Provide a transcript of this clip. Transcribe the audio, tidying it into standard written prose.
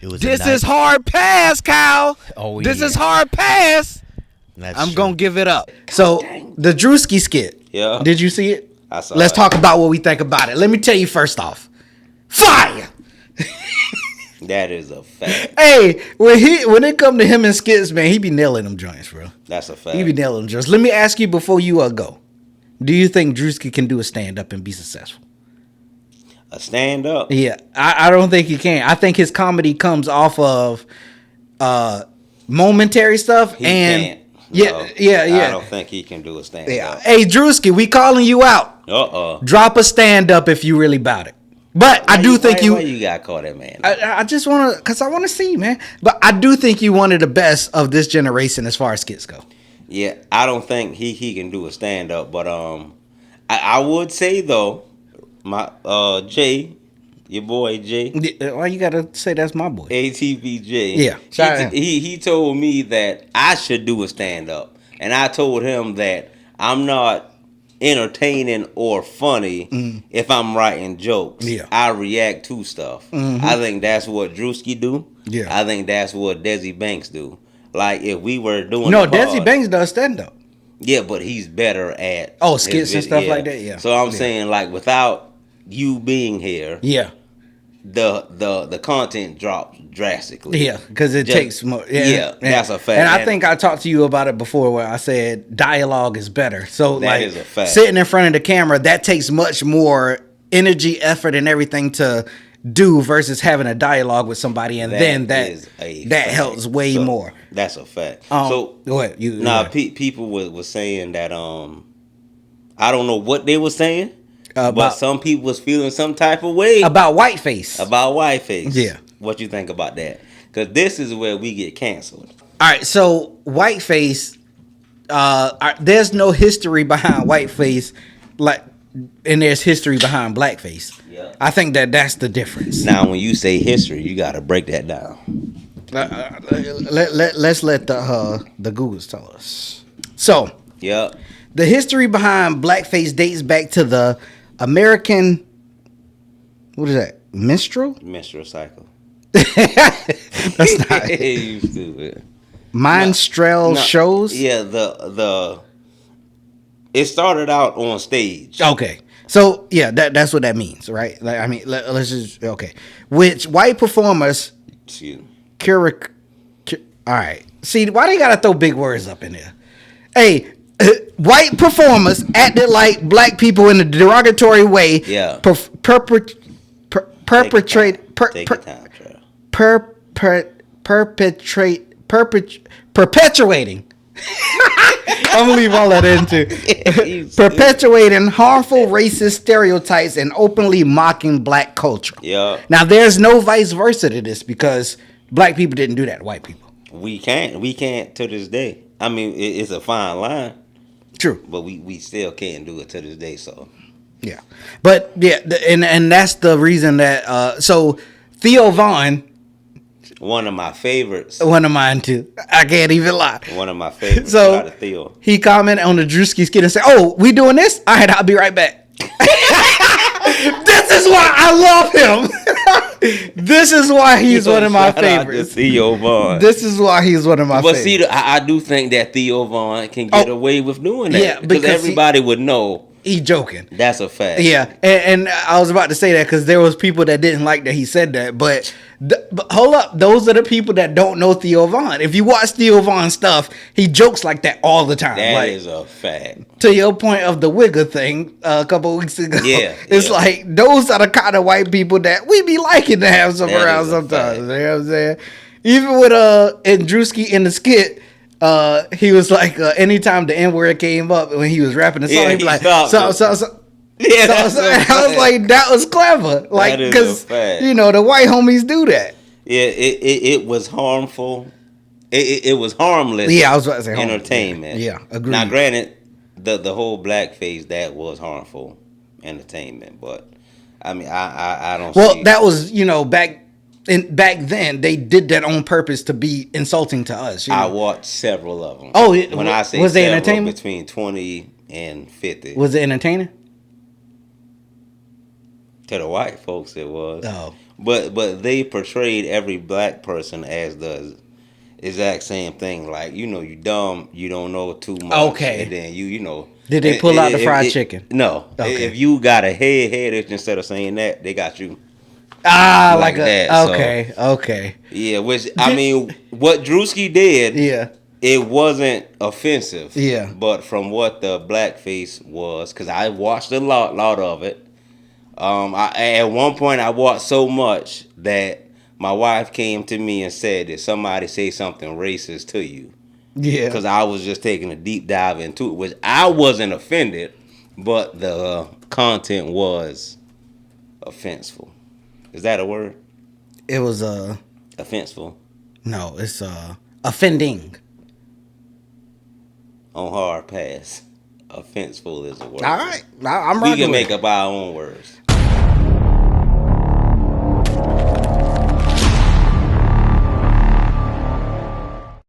This is hard pass, Kyle. Oh, this yeah. is hard pass. I'm going to give it up. So, the Druski skit. Yeah. Did you see it? I saw Let's it. talk about what we think about it. Let me tell you first off. Fire! That is a fact. Hey, when it come to him and skits, man, he be nailing them joints, bro. That's a fact. He be nailing them joints. Let me ask you before you go. Do you think Druski can do a stand-up and be successful? A stand-up? Yeah, I don't think he can. I think his comedy comes off of momentary stuff. He and can't. Yeah. I don't think he can do a stand-up. Yeah. Hey, Druski, we calling you out. Drop a stand-up if you really about it. But I do think Why you got caught that man? I just want to, because I want to see, man. But I do think you one of the best of this generation as far as skits go. Yeah, I don't think he can do a stand-up. But I would say, though, my Jay, your boy Jay. Why you got to say that's my boy? ATVJ. Yeah. He told me that I should do a stand-up. And I told him that I'm not entertaining or funny if I'm writing jokes. Yeah. I react to stuff. I think that's what Druski do. Yeah. I think that's what Desi Banks do. Like if we were doing Desi Banks does stand up. Yeah, but he's better at skits and stuff like that. Yeah. So I'm saying like without you being here, the content drops drastically. Yeah, because it takes more. Yeah, that's a fact. And I think I talked to you about it before where I said dialogue is better. So that is a fact. Sitting in front of the camera, that takes much more energy, effort, and everything to do versus having a dialogue with somebody, and that helps way more. That's a fact. So go ahead. People was saying that I don't know what they were saying. But some people was feeling some type of way about Whiteface. Yeah. What you think about that? Because this is where we get canceled. All right. So Whiteface, there's no history behind Whiteface, and there's history behind Blackface. Yeah. I think that's the difference. Now, when you say history, you got to break that down. Let's let the Googles tell us. So. Yeah. The history behind Blackface dates back to the American, what is that? Menstrual cycle. That's not you stupid. Minstrel shows. Yeah, it started out on stage. Okay, so yeah, that's what that means, right? Like, I mean, let's just which white performers. Excuse me. All right. See, why they gotta throw big words up in there? Hey. White performers acted like black people in a derogatory way. Yeah. Perpetuating. I'm gonna leave all that into perpetuating harmful racist stereotypes and openly mocking black culture. Yeah. Now there's no vice versa to this because black people didn't do that to white people. We can't to this day. I mean, it's a fine line. True, but we still can't do it to this day. So, yeah, but yeah, and that's the reason that. So Theo Vaughn, one of my favorites, one of mine too. I can't even lie. One of my favorites. So Theo, he commented on the Druski skit and said, "Oh, we doing this? All right, I'll be right back." This is why I love him. This is why he's one of my favorites. Theo Vaughn. This is why he's one of my favorites. But see, I do think that Theo Vaughn can get away with doing that. Yeah, because everybody would know. He joking. That's a fact. Yeah, and I was about to say that because there was people that didn't like that he said that. But hold up, those are the people that don't know Theo Vaughn. If you watch Theo Vaughn stuff, he jokes like that all the time. That is a fact. To your point of the Wigger thing a couple of weeks ago, it's like those are the kind of white people that we be liking to have some around sometimes. You know what I'm saying? Even with in Druski in the skit. He was like, anytime the N word came up when he was rapping the song, he'd be like, so. Yeah, so I was like, that was clever, like because the white homies do that. Yeah, it was harmful. It was harmless. Yeah, I was about to say entertainment. Yeah, agreed. Now, granted, the whole blackface that was harmful entertainment, but I mean, I don't. Well, that was back then they did that on purpose to be insulting to us. I watched several of them. Oh, when I say was it entertainment? Between 20 and 50. Was it entertaining? To the white folks, it was. Oh. But they portrayed every black person as the exact same thing. Like, you dumb, you don't know too much. Okay. And then you know. Did they pull out the fried chicken? No. Okay. If you got a head instead of saying that, they got you. Like that. Okay. So, okay. Yeah, which I mean, what Druski did. Yeah. It wasn't offensive. Yeah. But from what the Blackface was, because I watched a lot of it. At one point I watched so much that my wife came to me and said, "Did somebody say something racist to you?" Yeah. Because I was just taking a deep dive into it, which I wasn't offended, but the content was offenseful. Is that a word? It was offenseful. No, it's offending. On hard pass. Offenseful is a word. All right, I'm We can with make it. up our own words.